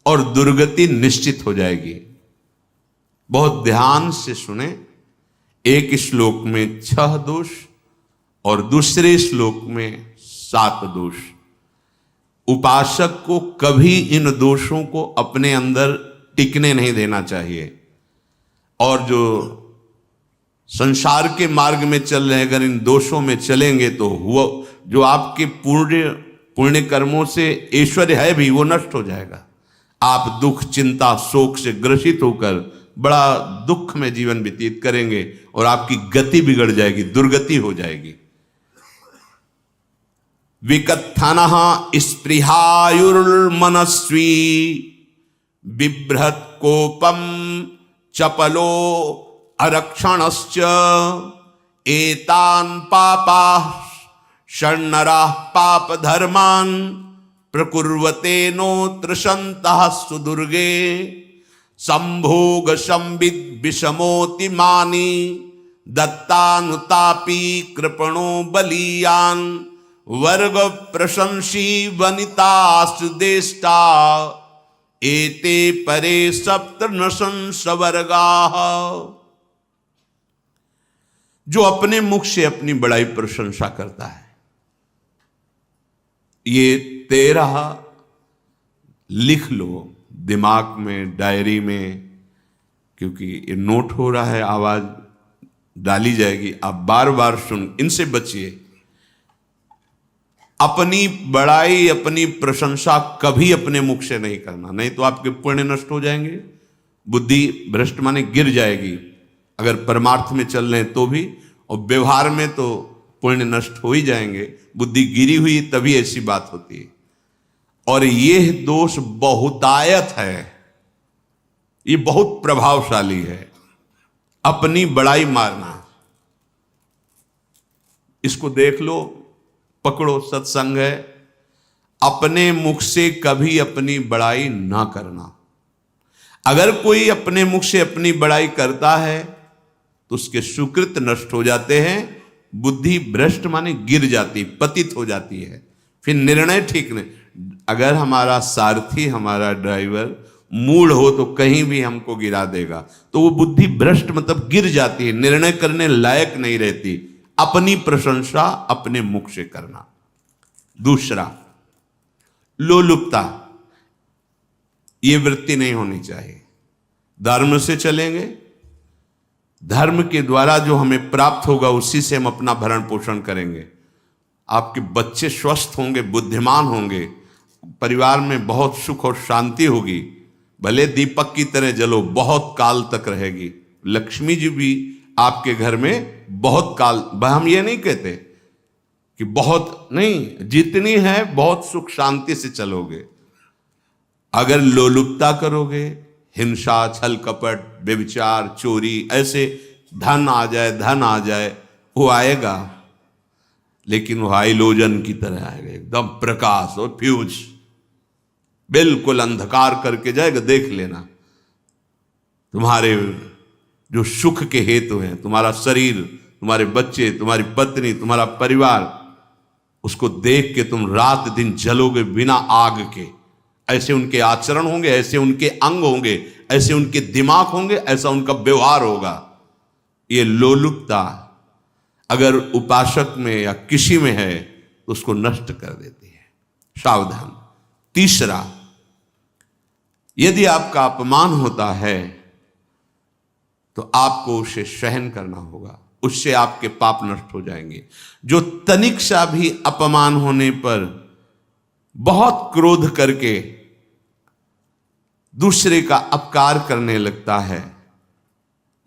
और दुर्गति निश्चित हो जाएगी। बहुत ध्यान से सुने। एक श्लोक में 6 दोष और दूसरे श्लोक में 7 दोष। उपासक को कभी इन दोषों को अपने अंदर टिकने नहीं देना चाहिए। और जो संसार के मार्ग में चल रहे, अगर इन दोषों में चलेंगे तो हुआ जो आपके पुण्य कर्मों से ऐश्वर्य है भी वो नष्ट हो जाएगा। आप दुख, चिंता, शोक से ग्रसित होकर बड़ा दुख में जीवन व्यतीत करेंगे और आपकी गति बिगड़ जाएगी, दुर्गति हो जाएगी। विकत्थनः स्पृहायुर्मनस्वी बिभ्रत कोपम चपलो अरक्षणश्च एतान् पापाः षण्णराः पाप धर्मान् प्रकुर्वते नोत्र सन्तः सुदुर्गे संभोग संविद विषमोति मानी दत्तानुतापी कृपणो बलीयान वर्ग प्रशंसी वनितास्देष्टा एते परे सप्तनशं सवर्गाः। जो अपने मुख से अपनी बड़ाई प्रशंसा करता है, ये 13 लिख लो दिमाग में, डायरी में, क्योंकि ये नोट हो रहा है, आवाज डाली जाएगी, आप बार बार सुन, इनसे बचिए। अपनी बड़ाई, अपनी प्रशंसा कभी अपने मुख से नहीं करना, नहीं तो आपके पुण्य नष्ट हो जाएंगे, बुद्धि भ्रष्ट माने गिर जाएगी। अगर परमार्थ में चल रहे हैं तो भी, और व्यवहार में तो पुण्य नष्ट हो ही जाएंगे। बुद्धि गिरी हुई तभी ऐसी बात होती है। और यह दोष बहुतायत है, ये बहुत प्रभावशाली है। अपनी बड़ाई मारना, इसको देख लो, पकड़ो, सत्संग है। अपने मुख से कभी अपनी बड़ाई ना करना। अगर कोई अपने मुख से अपनी बड़ाई करता है तो उसके सुकृत नष्ट हो जाते हैं, बुद्धि भ्रष्ट माने गिर जाती, पतित हो जाती है, फिर निर्णय ठीक नहीं। अगर हमारा सारथी, हमारा ड्राइवर मूढ़ हो तो कहीं भी हमको गिरा देगा, तो वो बुद्धि भ्रष्ट मतलब गिर जाती है, निर्णय करने लायक नहीं रहती। अपनी प्रशंसा अपने मुख से करना। दूसरा, लोलुपता, ये वृत्ति नहीं होनी चाहिए। धर्म से चलेंगे, धर्म के द्वारा जो हमें प्राप्त होगा उसी से हम अपना भरण पोषण करेंगे। आपके बच्चे स्वस्थ होंगे, बुद्धिमान होंगे, परिवार में बहुत सुख और शांति होगी, भले दीपक की तरह जलो, बहुत काल तक रहेगी। लक्ष्मी जी भी आपके घर में बहुत काल, हम ये नहीं कहते कि बहुत नहीं, जितनी है बहुत सुख शांति से चलोगे। अगर लोलुपता करोगे, हिंसा, छल कपट, व्यभिचार, चोरी, ऐसे धन आ जाए, वो आएगा, लेकिन वो हाइलोजन की तरह आएगा, एकदम प्रकाश और फ्यूज, बिल्कुल अंधकार करके जाएगा। देख लेना, तुम्हारे जो सुख के हेतु हैं, तुम्हारा शरीर, तुम्हारे बच्चे, तुम्हारी पत्नी, तुम्हारा परिवार, उसको देख के तुम रात दिन जलोगे बिना आग के। ऐसे उनके आचरण होंगे, ऐसे उनके अंग होंगे, ऐसे उनके दिमाग होंगे, ऐसा उनका व्यवहार होगा। ये लोलुपता अगर उपासक में या किसी में है तो उसको नष्ट कर देती है। सावधान। तीसरा, यदि आपका अपमान होता है तो आपको उसे सहन करना होगा, उससे आपके पाप नष्ट हो जाएंगे। जो तनिक सा भी अपमान होने पर बहुत क्रोध करके दूसरे का अपकार करने लगता है,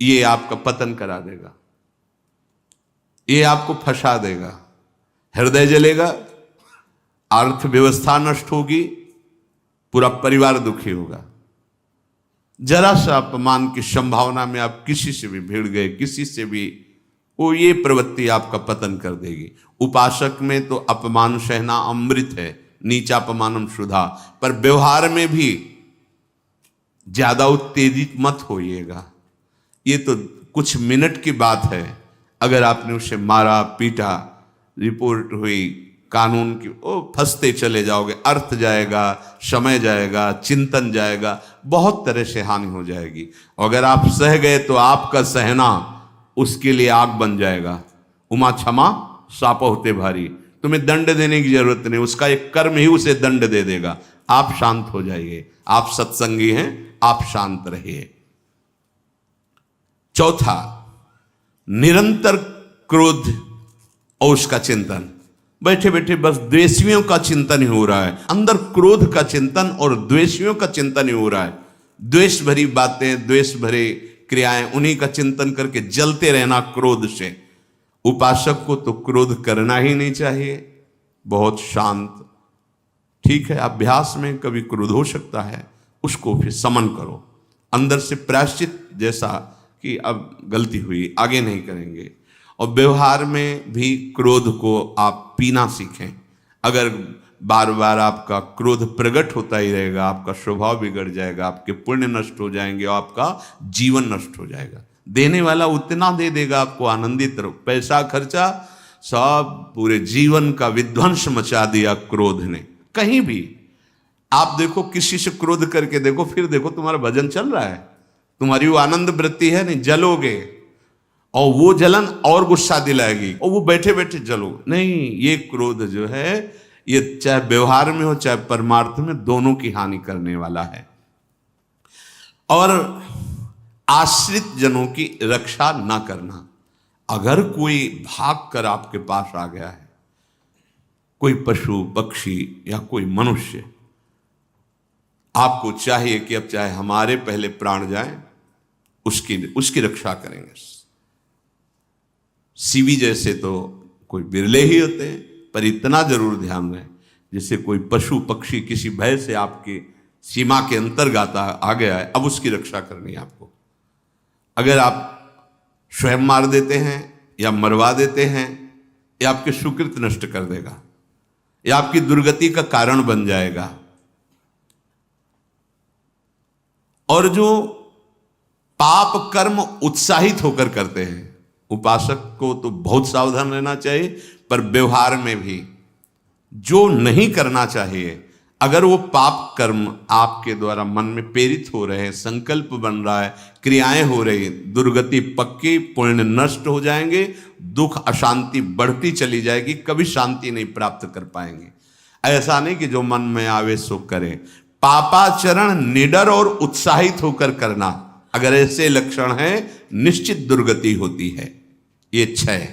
ये आपका पतन करा देगा, ये आपको फंसा देगा, हृदय जलेगा, अर्थव्यवस्था नष्ट होगी, पूरा परिवार दुखी होगा। जरा सा अपमान की संभावना में आप किसी से भी भिड़ गए, किसी से भी, वो ये प्रवृत्ति आपका पतन कर देगी। उपासक में तो अपमान सहना अमृत है, नीचापमानम सुधा, पर व्यवहार में भी ज्यादा उत्तेजित मत होइएगा। ये तो कुछ मिनट की बात है, अगर आपने उसे मारा, पीटा, रिपोर्ट हुई, कानून की, ओ फंसते चले जाओगे, अर्थ जाएगा, समय जाएगा, चिंतन जाएगा, बहुत तरह से हानि हो जाएगी। अगर आप सह गए तो आपका सहना उसके लिए आग बन जाएगा। उमा क्षमा साप होते भारी, तुम्हें दंड देने की जरूरत नहीं, उसका एक कर्म ही उसे दंड दे देगा। आप शांत हो जाइए, आप सत्संगी हैं, आप शांत रहिए। चौथा, निरंतर क्रोध और उसका चिंतन। बैठे बैठे बस द्वेषियों का चिंतन ही हो रहा है, अंदर क्रोध का चिंतन और द्वेषियों का चिंतन ही हो रहा है। द्वेष भरी बातें, द्वेष भरे क्रियाएं, उन्हीं का चिंतन करके जलते रहना क्रोध से। उपासक को तो क्रोध करना ही नहीं चाहिए, बहुत शांत। ठीक है, अभ्यास में कभी क्रोध हो सकता है, उसको फिर समन करो, अंदर से प्रायश्चित, जैसा कि अब गलती हुई, आगे नहीं करेंगे। और व्यवहार में भी क्रोध को आप पीना सीखें। अगर बार बार आपका क्रोध प्रकट होता ही रहेगा, आपका स्वभाव बिगड़ जाएगा, आपके पुण्य नष्ट हो जाएंगे और आपका जीवन नष्ट हो जाएगा। देने वाला उतना दे देगा, आपको आनंदित रहो, पैसा खर्चा सब, पूरे जीवन का विध्वंस मचा दिया क्रोध ने। कहीं भी आप देखो, किसी से क्रोध करके देखो, फिर देखो तुम्हारा भजन चल रहा है, तुम्हारी वो आनंद वृत्ति है नहीं, जलोगे और वो जलन और गुस्सा दिलाएगी और वो बैठे बैठे जलो नहीं। ये क्रोध जो है, ये चाहे व्यवहार में हो चाहे परमार्थ में, दोनों की हानि करने वाला है। और आश्रित जनों की रक्षा ना करना। अगर कोई भाग कर आपके पास आ गया है, कोई पशु पक्षी या कोई मनुष्य, आपको चाहिए कि अब चाहे हमारे पहले प्राण जाएं, उसकी रक्षा करेंगे। सीवी जैसे तो कोई बिरले ही होते हैं, पर इतना जरूर ध्यान रहे, जैसे कोई पशु पक्षी किसी भय से आपकी सीमा के अंतर्गत आ गया है, अब उसकी रक्षा करनी है आपको। अगर आप स्वयं मार देते हैं या मरवा देते हैं, या आपके सुकृत नष्ट कर देगा, या आपकी दुर्गति का कारण बन जाएगा। और जो पाप कर्म उत्साहित होकर करते हैं, उपासक को तो बहुत सावधान रहना चाहिए, पर व्यवहार में भी जो नहीं करना चाहिए, अगर वो पाप कर्म आपके द्वारा मन में प्रेरित हो रहे हैं, संकल्प बन रहा है, क्रियाएं हो रही, दुर्गति पक्की, पुण्य नष्ट हो जाएंगे, दुख अशांति बढ़ती चली जाएगी, कभी शांति नहीं प्राप्त कर पाएंगे। ऐसा नहीं कि जो मन में आवे सो करें। पापाचरण निडर और उत्साहित होकर करना, अगर ऐसे लक्षण हैं, निश्चित दुर्गति होती है। ये 6,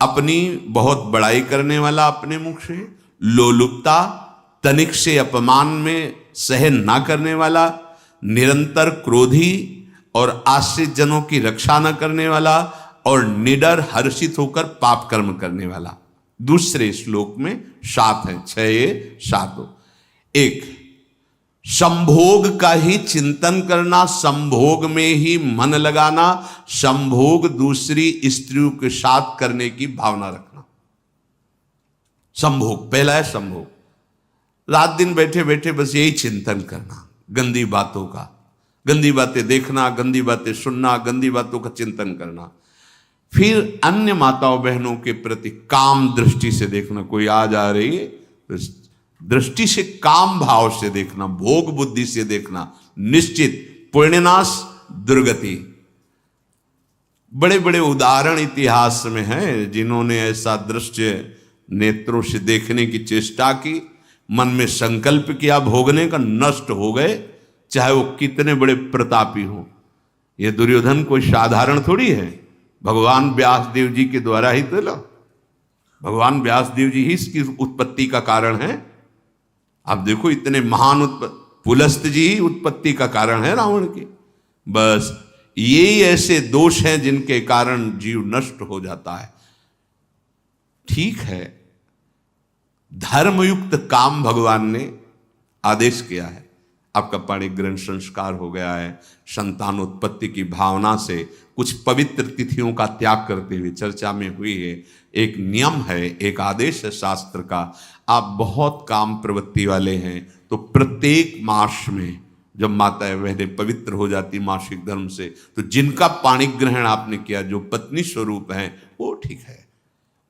अपनी बहुत बड़ाई करने वाला अपने मुख से, लोलुपता, तनिक से अपमान में सहन ना करने वाला, निरंतर क्रोधी और आश्रित जनों की रक्षा न करने वाला, और निडर हर्षित होकर पाप कर्म करने वाला। दूसरे श्लोक में 7 है, 6 7। 1, संभोग का ही चिंतन करना, संभोग में ही मन लगाना, संभोग दूसरी स्त्रियों के साथ करने की भावना रखना। संभोग पहला है, संभोग। रात दिन बैठे बैठे बस यही चिंतन करना, गंदी बातों का, गंदी बातें देखना, गंदी बातें सुनना, गंदी बातों का चिंतन करना। फिर अन्य माताओं बहनों के प्रति काम दृष्टि से देखना, कोई आ जा रही है तो दृष्टि से, काम भाव से देखना, भोग बुद्धि से देखना, निश्चित पुण्यनाश दुर्गति। बड़े बड़े उदाहरण इतिहास में हैं, जिन्होंने ऐसा दृश्य नेत्रों से देखने की चेष्टा की, मन में संकल्प किया भोगने का, नष्ट हो गए, चाहे वो कितने बड़े प्रतापी हों। ये दुर्योधन कोई साधारण थोड़ी है, भगवान व्यासदेव जी के द्वारा ही तो, भगवान व्यासदेव जी ही इसकी उत्पत्ति का कारण है। आप देखो, इतने महान पुलस्त जी ही उत्पत्ति का कारण है रावण की। बस यही ऐसे दोष हैं जिनके कारण जीव नष्ट हो जाता है। ठीक है, धर्मयुक्त काम भगवान ने आदेश किया है, आपका पाणिक ग्रंथ संस्कार हो गया है, संतानोत्पत्ति की भावना से कुछ पवित्र तिथियों का त्याग करते हुए चर्चा में हुई है। एक नियम है, एक आदेश है शास्त्र का। आप बहुत काम प्रवृत्ति वाले हैं तो प्रत्येक मास में जब माताएं बहनें पवित्र हो जाती मासिक धर्म से, तो जिनका पाणिक ग्रहण आपने किया, जो पत्नी स्वरूप हैं, वो ठीक है।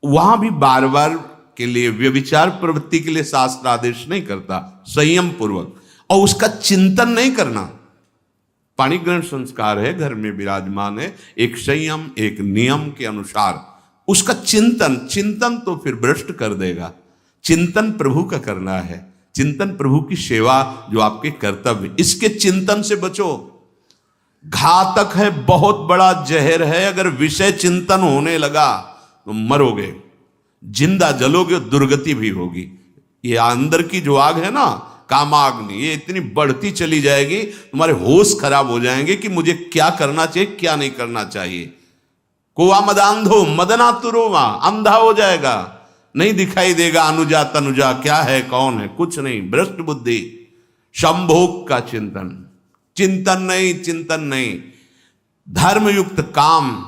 वहां भी बार बार के लिए, व्यभिचार प्रवृत्ति के लिए शास्त्र आदेश नहीं करता, संयम पूर्वक, और उसका चिंतन नहीं करना। पाणी ग्रहण संस्कार है, घर में विराजमान है, एक संयम एक नियम के अनुसार उसका चिंतन तो फिर भ्रष्ट कर देगा। चिंतन प्रभु का करना है, चिंतन प्रभु की सेवा जो आपके कर्तव्य, इसके चिंतन से बचो। घातक है, बहुत बड़ा जहर है। अगर विषय चिंतन होने लगा तो मरोगे, जिंदा जलोगे, दुर्गति भी होगी। ये अंदर की जो आग है ना, कामाग्नि, ये इतनी बढ़ती चली जाएगी, तुम्हारे होश खराब हो जाएंगे कि मुझे क्या करना चाहिए क्या नहीं करना चाहिए। कुआ मदांधो मदनातुरोमा, अंधा हो जाएगा, नहीं दिखाई देगा अनुजा तनुजा क्या है कौन है, कुछ नहीं, भ्रष्ट बुद्धि। संभोग का चिंतन नहीं। धर्मयुक्त काम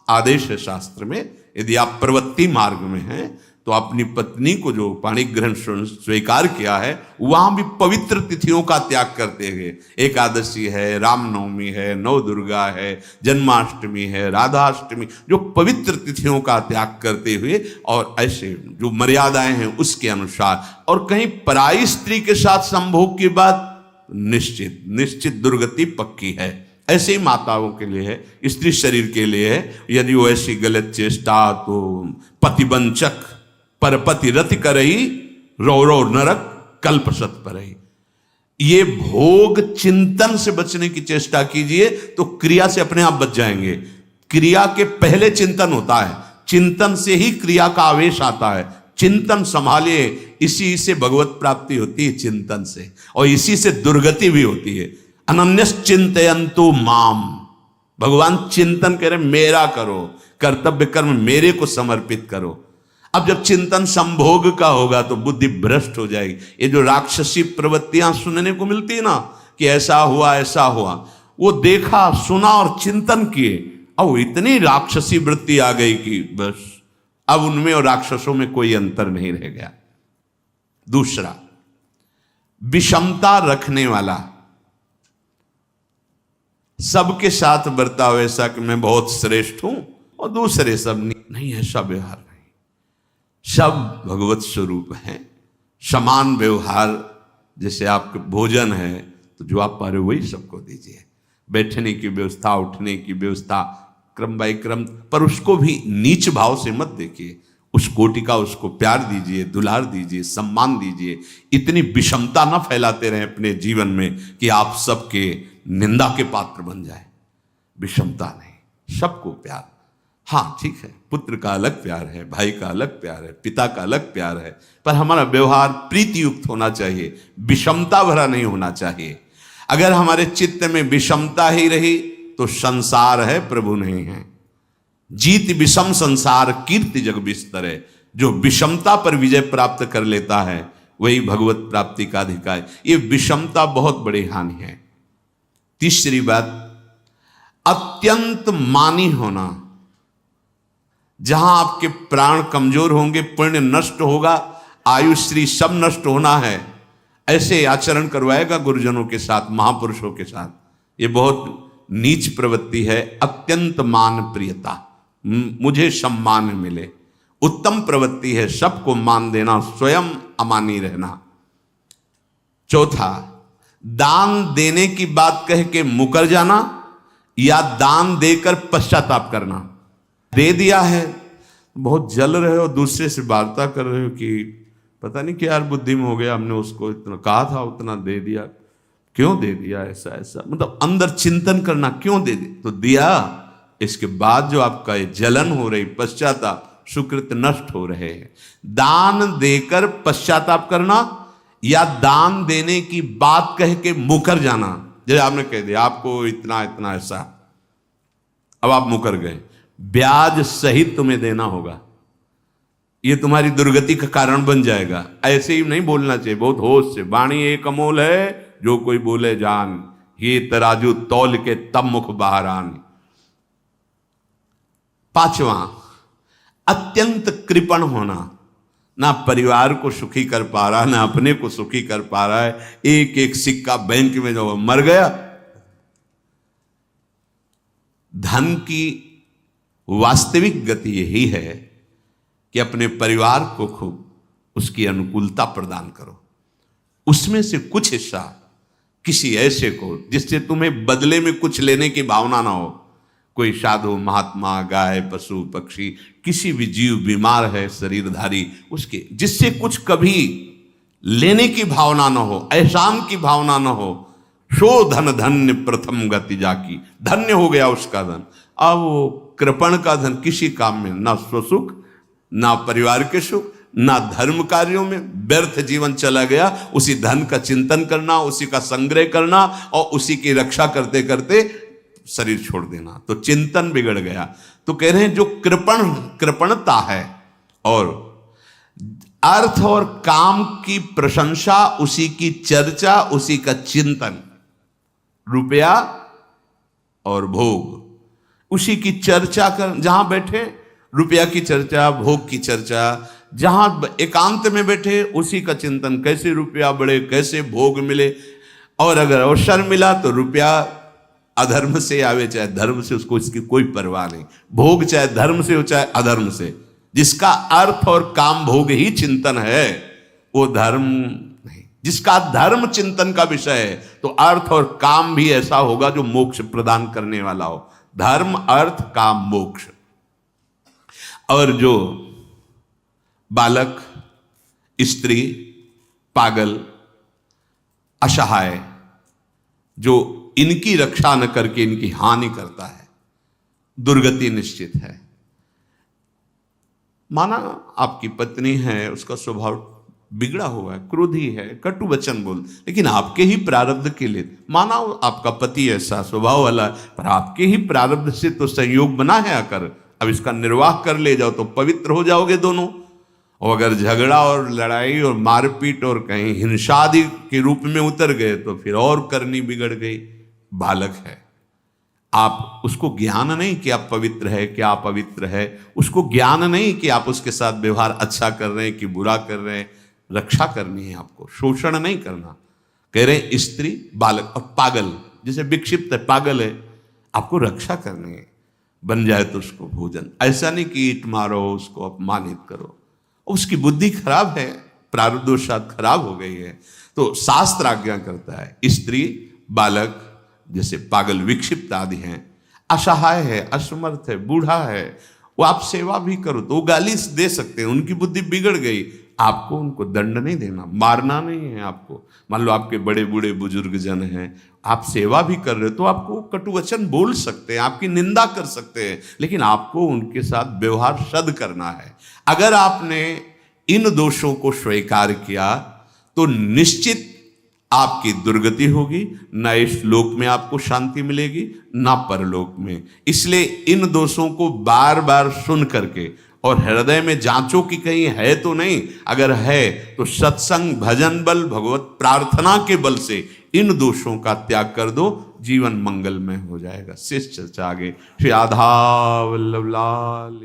आदेश है शास्त्र में। यदि आप प्रवृत्ति मार्ग में हैं तो अपनी पत्नी को जो पाणी ग्रहण स्वीकार किया है, वहां भी पवित्र तिथियों का त्याग करते हुए, एकादशी है, रामनवमी है, नव दुर्गा है, जन्माष्टमी है, राधाष्टमी, जो पवित्र तिथियों का त्याग करते हुए और ऐसे जो मर्यादाएं हैं उसके अनुसार, और कहीं पराई स्त्री के साथ संभोग की बात निश्चित दुर्गति पक्की है। ऐसे ही माताओं के लिए है, स्त्री शरीर के लिए है। यदि वो ऐसी गलत चेष्टा तो पतिवंचक परपति रति करही, रौ नरक कल्पसत परही। ये भोग चिंतन से बचने की चेष्टा कीजिए तो क्रिया से अपने आप बच जाएंगे। क्रिया के पहले चिंतन होता है, चिंतन से ही क्रिया का आवेश आता है। चिंतन संभालिए, इसी से भगवत प्राप्ति होती है, चिंतन से, और इसी से दुर्गति भी होती है। अनन्यस चिंतयन्तु माम, भगवान चिंतन करे मेरा करो, कर्तव्य कर्म मेरे को समर्पित करो। अब जब चिंतन संभोग का होगा तो बुद्धि भ्रष्ट हो जाएगी। ये जो राक्षसी प्रवृत्तियां सुनने को मिलती है ना, कि ऐसा हुआ, वो देखा सुना और चिंतन किए, अब इतनी राक्षसी वृत्ति आ गई कि बस अब उनमें और राक्षसों में कोई अंतर नहीं रह गया। दूसरा, विषमता रखने वाला, सबके साथ बर्ताव ऐसा कि मैं बहुत श्रेष्ठ हूं और दूसरे सब नहीं, ऐसा व्यवहार नहीं। सब भगवत स्वरूप हैं, समान व्यवहार। जैसे आपके भोजन है तो जो आप पा रहे हो वही सबको दीजिए, बैठने की व्यवस्था, उठने की व्यवस्था, क्रम बाय क्रम, पर उसको भी नीच भाव से मत देखिए। उस कोटि का उसको प्यार दीजिए, दुलार दीजिए, सम्मान दीजिए। इतनी विषमता न फैलाते रहें अपने जीवन में कि आप सबके निंदा के पात्र बन जाए। विषमता नहीं, सबको प्यार। हाँ ठीक है, पुत्र का अलग प्यार है, भाई का अलग प्यार है, पिता का अलग प्यार है, पर हमारा व्यवहार प्रीति युक्त होना चाहिए, विषमता भरा नहीं होना चाहिए। अगर हमारे चित्त में विषमता ही रही तो संसार है, प्रभु नहीं है। जीत विषम संसार कीर्ति जग बिस्तरे, जो विषमता पर विजय प्राप्त कर लेता है वही भगवत प्राप्ति का अधिकारी। ये विषमता बहुत बड़ी हानि है। तीसरी बात, अत्यंत मानी होना। जहां आपके प्राण कमजोर होंगे, पुण्य नष्ट होगा, आयुश्री सब नष्ट होना है, ऐसे आचरण करवाएगा गुरुजनों के साथ, महापुरुषों के साथ। ये बहुत नीच प्रवृत्ति है। अत्यंत मान प्रियता, मुझे सम्मान मिले, उत्तम प्रवृत्ति है। सबको मान देना, स्वयं अमानी रहना। चौथा, दान देने की बात कह के मुकर जाना या दान देकर पश्चाताप करना। दे दिया है, बहुत जल रहे हो, दूसरे से वार्ता कर रहे हो कि पता नहीं क्या यार बुद्धि में हो गया, हमने उसको इतना कहा था, उतना दे दिया, क्यों दे दिया, ऐसा, मतलब अंदर चिंतन करना, क्यों दे दिया तो दिया। इसके बाद जो आपका ये जलन हो रही, पश्चाताप, सुकृत नष्ट हो रहे हैं। दान देकर पश्चाताप करना या दान देने की बात कह के मुकर जाना। जैसे आपने कह दिया आपको इतना इतना ऐसा, अब आप मुकर गए, ब्याज सहित तुम्हें देना होगा, ये तुम्हारी दुर्गति का कारण बन जाएगा। ऐसे ही नहीं बोलना चाहिए, बहुत होश से। वाणी एक अमोल है, जो कोई बोले जान, ये तराजू तौल के तब मुख बाहर आन। पांचवा, अत्यंत कृपण होना, ना परिवार को सुखी कर पा रहा, ना अपने को सुखी कर पा रहा है। एक एक सिक्का बैंक में जो मर गया। धन की वास्तविक गति यही है कि अपने परिवार को खूब उसकी अनुकूलता प्रदान करो। उसमें से कुछ हिस्सा किसी ऐसे को जिससे तुम्हें बदले में कुछ लेने की भावना ना हो। कोई साधु महात्मा, गाय, पशु, पक्षी, किसी भी जीव बीमार है शरीरधारी, उसके जिससे कुछ कभी लेने की भावना न हो, एहसान की भावना न हो। सो धन धन्य प्रथम गति जाकी, धन्य हो गया उसका धन। अब वो कृपण का धन किसी काम में ना स्वसुख, ना परिवार के सुख, ना धर्म कार्यों में, व्यर्थ जीवन चला गया। उसी धन का चिंतन करना, उसी का संग्रह करना और उसी की रक्षा करते करते शरीर छोड़ देना, तो चिंतन बिगड़ गया। तो कह रहे हैं जो कृपणता है और अर्थ और काम की प्रशंसा, उसी की चर्चा, उसी का चिंतन, रुपया और भोग, उसी की चर्चा कर, जहां बैठे रुपया की चर्चा, भोग की चर्चा, जहां एकांत में बैठे उसी का चिंतन, कैसे रुपया बढ़े, कैसे भोग मिले। और अगर अवसर मिला तो रुपया अधर्म से आवे चाहे धर्म से, उसको इसकी कोई परवाह नहीं। भोग चाहे धर्म से हो चाहे अधर्म से, जिसका अर्थ और काम भोग ही चिंतन है वो धर्म नहीं। जिसका धर्म चिंतन का विषय है तो अर्थ और काम भी ऐसा होगा जो मोक्ष प्रदान करने वाला हो। धर्म, अर्थ, काम, मोक्ष। और जो बालक, स्त्री, पागल, असहाय, जो इनकी रक्षा न करके इनकी हानि करता है, दुर्गति निश्चित है। माना आपकी पत्नी है, उसका स्वभाव बिगड़ा हुआ है, क्रोधी है, कटु वचन बोल, लेकिन आपके ही प्रारब्ध के लिए, माना आपका पति ऐसा स्वभाव वाला है, पर आपके ही प्रारब्ध से तो संयोग बना है आकर, अब इसका निर्वाह कर ले जाओ तो पवित्र हो जाओगे दोनों। और अगर झगड़ा और लड़ाई और मारपीट और कहीं हिंसा आदि के रूप में उतर गए तो फिर और करनी बिगड़ गई। बालक है, आप उसको ज्ञान नहीं कि आप पवित्र है, कि आप पवित्र है, उसको ज्ञान नहीं कि आप उसके साथ व्यवहार अच्छा कर रहे हैं कि बुरा कर रहे हैं। रक्षा करनी है आपको, शोषण नहीं करना। कह रहे हैं स्त्री, बालक और पागल, जैसे विक्षिप्त है, पागल है, आपको रक्षा करनी है। बन जाए तो उसको भोजन, ऐसा नहीं कि ईंट मारो, उसको अपमानित करो। उसकी बुद्धि खराब है, प्रारब्धवशात खराब हो गई है, तो शास्त्र आज्ञा करता है स्त्री, बालक, जैसे पागल, विक्षिप्त आदि हैं, असहाय है, असमर्थ है, बूढ़ा है, वो आप सेवा भी करो तो वो गाली दे सकते हैं, उनकी बुद्धि बिगड़ गई। आपको उनको दंड नहीं देना, मारना नहीं है आपको। मान लो आपके बड़े बूढ़े बुजुर्ग जन हैं, आप सेवा भी कर रहे हो तो आपको कटु वचन बोल सकते हैं, आपकी निंदा कर सकते हैं, लेकिन आपको उनके साथ व्यवहार सद करना है। अगर आपने इन दोषों को स्वीकार किया तो निश्चित आपकी दुर्गति होगी, ना इस लोक में आपको शांति मिलेगी ना परलोक में। इसलिए इन दोषों को बार बार सुन करके और हृदय में जांचो कि कहीं है तो नहीं, अगर है तो सत्संग, भजन बल, भगवत प्रार्थना के बल से इन दोषों का त्याग कर दो, जीवन मंगलमय हो जाएगा। शेष चर्चा आगे। श्री राधा वल्लभ लाल।